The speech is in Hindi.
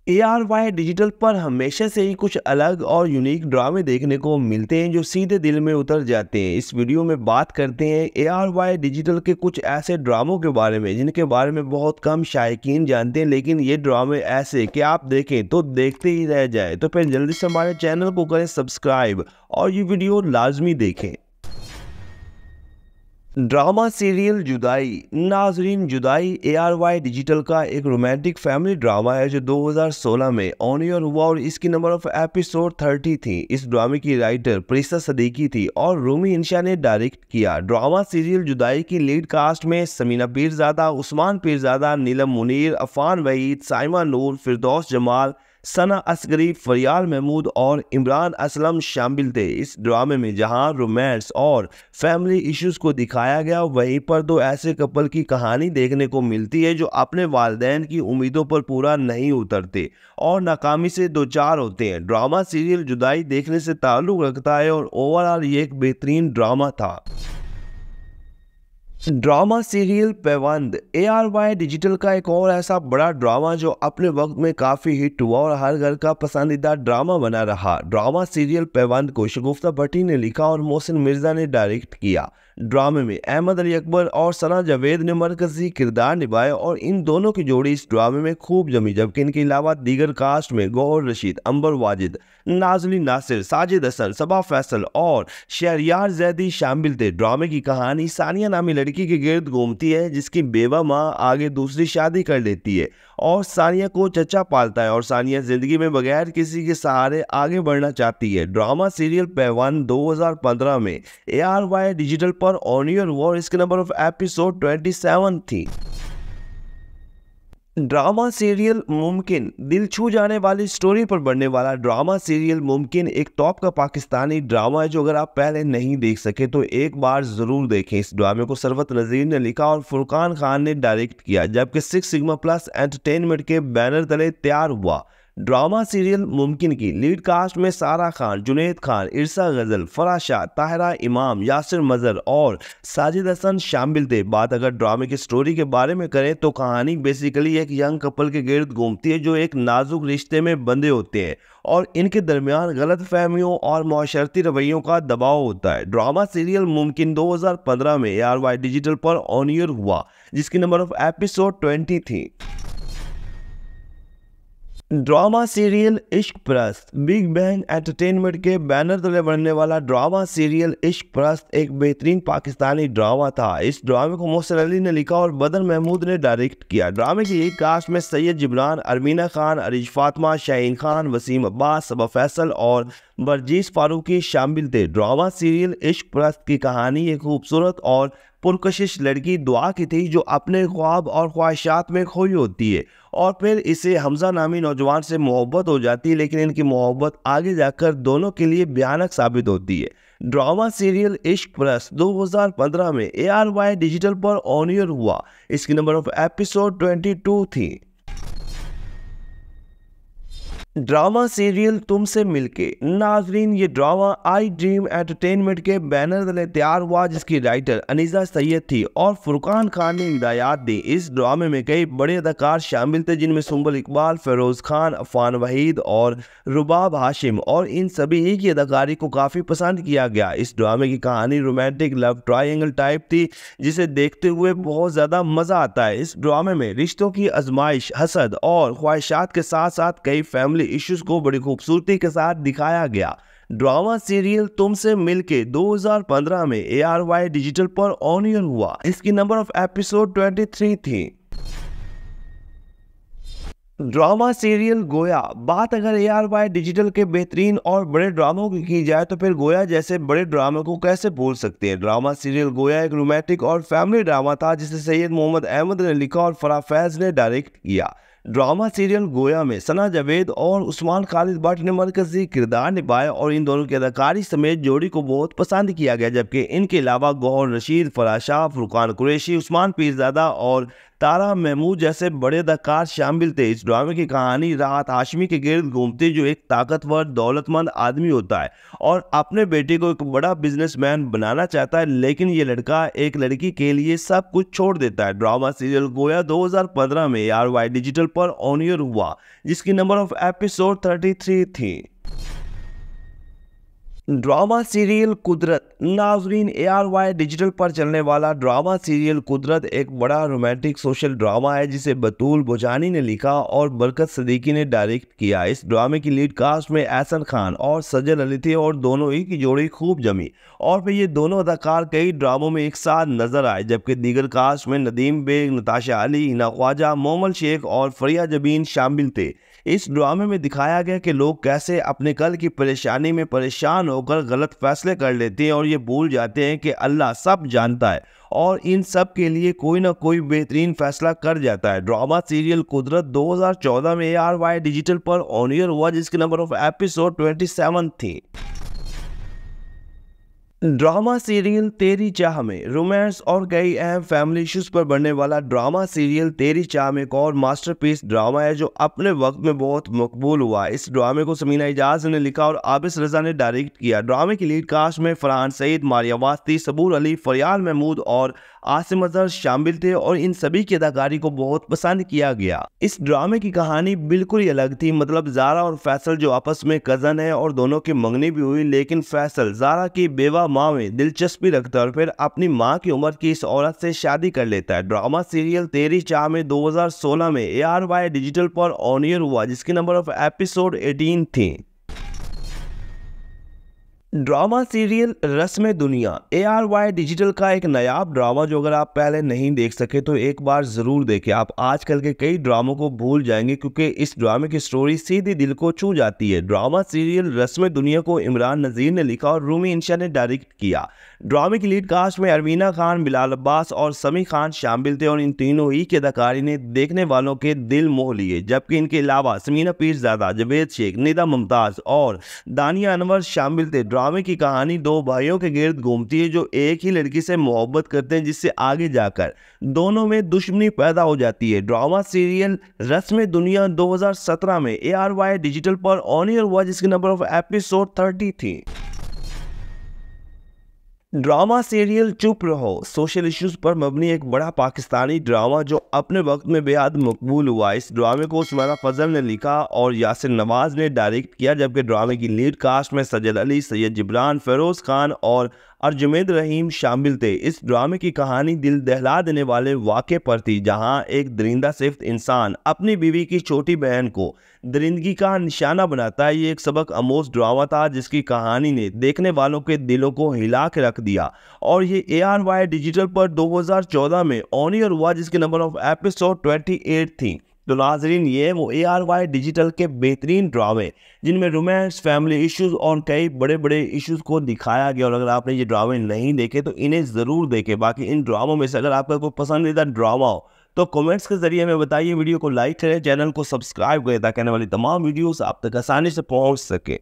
ARY डिजिटल पर हमेशा से ही कुछ अलग और यूनिक ड्रामे देखने को मिलते हैं जो सीधे दिल में उतर जाते हैं। इस वीडियो में बात करते हैं ARY डिजिटल के कुछ ऐसे ड्रामों के बारे में जिनके बारे में बहुत कम शायकीन जानते हैं, लेकिन ये ड्रामे ऐसे कि आप देखें तो देखते ही रह जाए। तो फिर जल्दी से हमारे चैनल को करें सब्सक्राइब और ये वीडियो लाजमी देखें। ड्रामा सीरियल जुदाई। नाजरीन, जुदाई ARY डिजिटल का एक रोमांटिक फैमिली ड्रामा है जो 2016 में ऑन एयर हुआ और इसकी नंबर ऑफ एपिसोड 30 थी। इस ड्रामे की राइटर प्रिसा सदीकी थी और रूमी इंशा ने डायरेक्ट किया। ड्रामा सीरियल जुदाई की लीड कास्ट में समीना पीरजादा, उस्मान पीरजादा, नीलम मुनीर, अफान वहीद, साइमा नूर, फिरदौस जमाल, सना असगरी, फरियाल महमूद और इमरान असलम शामिल थे। इस ड्रामे में जहां रोमांस और फैमिली इश्यूज को दिखाया गया, वहीं पर दो ऐसे कपल की कहानी देखने को मिलती है जो अपने वालिदैन की उम्मीदों पर पूरा नहीं उतरते और नाकामी से दो चार होते हैं। ड्रामा सीरियल जुदाई देखने से ताल्लुक रखता है और ओवरऑल ये एक बेहतरीन ड्रामा था। ड्रामा सीरियल पैबंद। ARY डिजिटल का एक और ऐसा बड़ा ड्रामा जो अपने वक्त में काफ़ी हिट हुआ और हर घर का पसंदीदा ड्रामा बना रहा। ड्रामा सीरियल पैबंद को शगुफ्ता भट्टी ने लिखा और मोहसिन मिर्ज़ा ने डायरेक्ट किया। ड्रामे में अहमद अली अकबर और सना जावेद ने मरकजी किरदार निभाए और इन दोनों की जोड़ी इस ड्रामे में खूब जमी, जबकि इनके अलावा दीगर कास्ट में गौहर रशीद, अंबर वाजिद, नाजली नासिर, साजिद हसन, सबा फैसल और शहरियार जैदी शामिल थे। ड्रामे की कहानी सानिया नामी लड़की के गिर्द घूमती है जिसकी बेवा माँ आगे दूसरी शादी कर लेती है और सानिया को चचा पालता है और सानिया जिंदगी में बगैर किसी के सहारे आगे बढ़ना चाहती है। ड्रामा सीरियल पैबंद 2015 में ARY डिजिटल पर ऑन एयर हुआ और इसके नंबर ऑफ एपिसोड 27 थी। ड्रामा सीरियल मुमकिन। दिल छू जाने वाली स्टोरी पर बनने वाला ड्रामा सीरियल मुमकिन एक टॉप का पाकिस्तानी ड्रामा है जो अगर आप पहले नहीं देख सके तो एक बार ज़रूर देखें। इस ड्रामे को सरवत नज़ीर ने लिखा और फुरकान खान ने डायरेक्ट किया, जबकि 6 सिग्मा प्लस एंटरटेनमेंट के बैनर तले तैयार हुआ। ड्रामा सीरियल मुमकिन की लीड कास्ट में सारा खान, जुनैद खान, इरसा गजल, फराशा, ताहिरा इमाम, यासिर मजर और साजिद हसन शामिल थे। बात अगर ड्रामे की स्टोरी के बारे में करें तो कहानी बेसिकली एक यंग कपल के गिर्द घूमती है जो एक नाजुक रिश्ते में बंधे होते हैं और इनके दरमियान गलत फहमियों और माशरती रवैयों का दबाव होता है। ड्रामा सीरियल मुमकिन 2015 में ARY डिजिटल पर ऑन एयर हुआ जिसकी नंबर ऑफ एपिसोड 20 थी। ड्रामा सीरियल इश्क परस्त। बिग बैंग एंटरटेनमेंट के बैनर तले बनने वाला ड्रामा सीरियल इश्क परस्त एक बेहतरीन पाकिस्तानी ड्रामा था। इस ड्रामे को मोहसिन अली ने लिखा और बदर महमूद ने डायरेक्ट किया। ड्रामे की एक कास्ट में सैयद जिब्रान, अरमीना खान, अरीज फातिमा, शाहीन खान, वसीम अब्बास, सबा फैसल और बरजीस फारूकी शामिल थे। ड्रामा सीरियल इश्क परस्त की कहानी एक खूबसूरत और पुरकशिश लड़की दुआ की थी जो अपने ख्वाब और ख्वाहिशात में खोई होती है और फिर इसे हमजा नामी नौजवान से मोहब्बत हो जाती है, लेकिन इनकी मोहब्बत आगे जाकर दोनों के लिए भयानक साबित होती है। ड्रामा सीरियल इश्क परस्त 2015 में ARY डिजिटल पर ऑन एयर हुआ। इसकी नंबर ऑफ एपिसोड 22 थी। ड्रामा सीरियल तुमसे मिलके। नाजरीन, ये ड्रामा आई ड्रीम एंटरटेनमेंट के बैनर तले तैयार हुआ जिसकी राइटर अनीसा सैयद थी और फुरकान खान ने हिदायत दी। इस ड्रामे में कई बड़े अदाकार शामिल थे जिनमें सुंबल इकबाल, फेरोज खान, अफान वहीद और रुबाब हाशिम, और इन सभी की अदाकारी को काफ़ी पसंद किया गया। इस ड्रामे की कहानी रोमांटिक लव ट्रायंगल टाइप थी जिसे देखते हुए बहुत ज़्यादा मज़ा आता है। इस ड्रामे में रिश्तों की आजमाइश, हसद और ख्वाहिशात के साथ साथ कई फैमिली इश्यूज को बड़ी खूबसूरती के साथ दिखाया गया। ड्रामा सीरियल तुमसे मिलके 2015 में ARY डिजिटल पर ऑन एयर हुआ। इसकी नंबर ऑफ एपिसोड 23 थी। ड्रामा सीरियल गोया। बात अगर ARY डिजिटल के बेहतरीन और बड़े ड्रामों की जाए तो फिर गोया जैसे बड़े ड्रामे को कैसे भूल सकते हैं। ड्रामा सीरियल गोया एक रोमांटिक और फैमिली ड्रामा था जिसे सैयद मोहम्मद अहमद ने लिखा और फराह फैज ने डायरेक्ट किया। ड्रामा सीरियल गोया में सना जावेद और उस्मान खालिद भट्ट ने मरकजी किरदार निभाए और इन दोनों की अदाकारी समेत जोड़ी को बहुत पसंद किया गया, जबकि इनके अलावा गौहर रशीद, फराशा, फुरकान कुरैशी, उस्मान पीरजादा और तारा महमूद जैसे बड़े अदाकार शामिल थे। इस ड्रामे की कहानी राहत हाशमी के गिर्द घूमती, जो एक ताकतवर दौलतमंद आदमी होता है और अपने बेटे को एक बड़ा बिजनेसमैन बनाना चाहता है, लेकिन ये लड़का एक लड़की के लिए सब कुछ छोड़ देता है। ड्रामा सीरियल गोया 2015 में ARY डिजिटल पर ऑन एयर हुआ, जिसकी नंबर ऑफ एपिसोड 33 थी। ड्रामा सीरियल कुदरत। नाजरीन, ARY डिजिटल पर चलने वाला ड्रामा सीरियल कुदरत एक बड़ा रोमांटिक सोशल ड्रामा है, जिसे बतूल बोजानी ने लिखा और बरकत सदीकी ने डायरेक्ट किया। इस ड्रामे की लीड कास्ट में एहसन खान और सजल अली थे और दोनों ही की जोड़ी खूब जमी और फिर ये दोनों अदाकार कई ड्रामों में एक साथ नजर आए, जबकि दीगर कास्ट में नदीम बेग, नताशा अली, हिना ख्वाजा, मोहम्मद शेख और फरिया जबीन शामिल थे। इस ड्रामे में दिखाया गया कि लोग कैसे अपने कल की परेशानी में परेशान होकर गलत फैसले कर लेते हैं और ये भूल जाते हैं कि अल्लाह सब जानता है और इन सब के लिए कोई ना कोई बेहतरीन फैसला कर जाता है। ड्रामा सीरियल कुदरत 2014 में ARY डिजिटल पर ऑन एयर हुआ, जिसकी नंबर ऑफ एपिसोड 27 थी। ड्रामा सीरियल तेरी चाह में रोमांस और कई अहम फैमिली इश्यूज पर बनने वाला ड्रामा सीरियल तेरी चाह में एक और मास्टरपीस ड्रामा है, जो अपने वक्त में बहुत मकबूल हुआ। इस ड्रामे को समीना इजाज ने लिखा और आबिस रजा ने डायरेक्ट किया। ड्रामे की लीड कास्ट में फरहान सईद, मारिया वास्ती, सबूर अली, फरियाल महमूद और आसिम अजहर शामिल थे और इन सभी की अदाकारी को बहुत पसंद किया गया। इस ड्रामे की कहानी बिल्कुल ही अलग थी। मतलब ज़ारा और फैसल जो आपस में कज़न है और दोनों की मंगनी भी हुई, लेकिन फैसल ज़ारा की बेवा माँ में दिलचस्पी रखता है और फिर अपनी माँ की उम्र की इस औरत से शादी कर लेता है। ड्रामा सीरियल तेरी चाह में 2016 में ARY डिजिटल पर ऑन एयर हुआ, जिसकी नंबर ऑफ एपिसोड 18 थी। ड्रामा सीरियल रस्म दुनिया। ARY डिजिटल का एक नायाब ड्रामा, जो अगर आप पहले नहीं देख सके तो एक बार ज़रूर देखें। आप आजकल के कई ड्रामों को भूल जाएंगे क्योंकि इस ड्रामे की स्टोरी सीधी दिल को छू जाती है। ड्रामा सीरियल रस्म दुनिया को इमरान नज़ीर ने लिखा और रूमी इंशा ने डायरेक्ट किया। ड्रामे की लीड कास्ट में अरवीना खान, बिलाल अब्बास और समी खान शामिल थे और इन तीनों ही की अदाकारी ने देखने वालों के दिल मोह लिए, जबकि इनके अलावा समीना पीरज़ादा, जवेद शेख, निदा मुमताज़ और दानिया अनवर शामिल थे। ड्रामे की कहानी दो भाइयों के गिर्द घूमती है जो एक ही लड़की से मोहब्बत करते हैं, जिससे आगे जाकर दोनों में दुश्मनी पैदा हो जाती है। ड्रामा सीरियल रस्म दुनिया 2017 में ARY डिजिटल पर ऑन एयर हुआ, जिसकी नंबर ऑफ एपिसोड 30 थी। ड्रामा सीरियल चुप रहो। सोशल इश्यूज पर मबनी एक बड़ा पाकिस्तानी ड्रामा जो अपने वक्त में बेहद मकबूल हुआ। इस ड्रामे को उस्माना फजल ने लिखा और यासिर नवाज ने डायरेक्ट किया, जबकि ड्रामे की लीड कास्ट में सजल अली, सैयद जिब्रान, फेरोज खान और अर्जुमेद रहीम शामिल थे। इस ड्रामे की कहानी दिल दहला देने वाले वाक़े पर थी, जहां एक दरिंदा सिफ्त इंसान अपनी बीवी की छोटी बहन को दरिंदगी का निशाना बनाता है। ये एक सबक आमोज ड्रामा था जिसकी कहानी ने देखने वालों के दिलों को हिला के रख दिया और ये ARY डिजिटल पर 2014 में ऑन एयर हुआ, जिसके नंबर ऑफ एपिसोड 28 थी। तो नाजरीन, ये वो ARY डिजिटल के बेहतरीन ड्रामे जिनमें रोमांस, फैमिली इश्यूज और कई बड़े बड़े इश्यूज को दिखाया गया। और अगर आपने ये ड्रामे नहीं देखे तो इन्हें ज़रूर देखें। बाकी इन ड्रामों में से अगर आपका कोई पसंदीदा ड्रामा हो तो कमेंट्स के जरिए हमें बताइए। वीडियो को लाइक करें, चैनल को सब्सक्राइब करें ताकि आने वाली तमाम वीडियोस आप तक आसानी से पहुंच सके।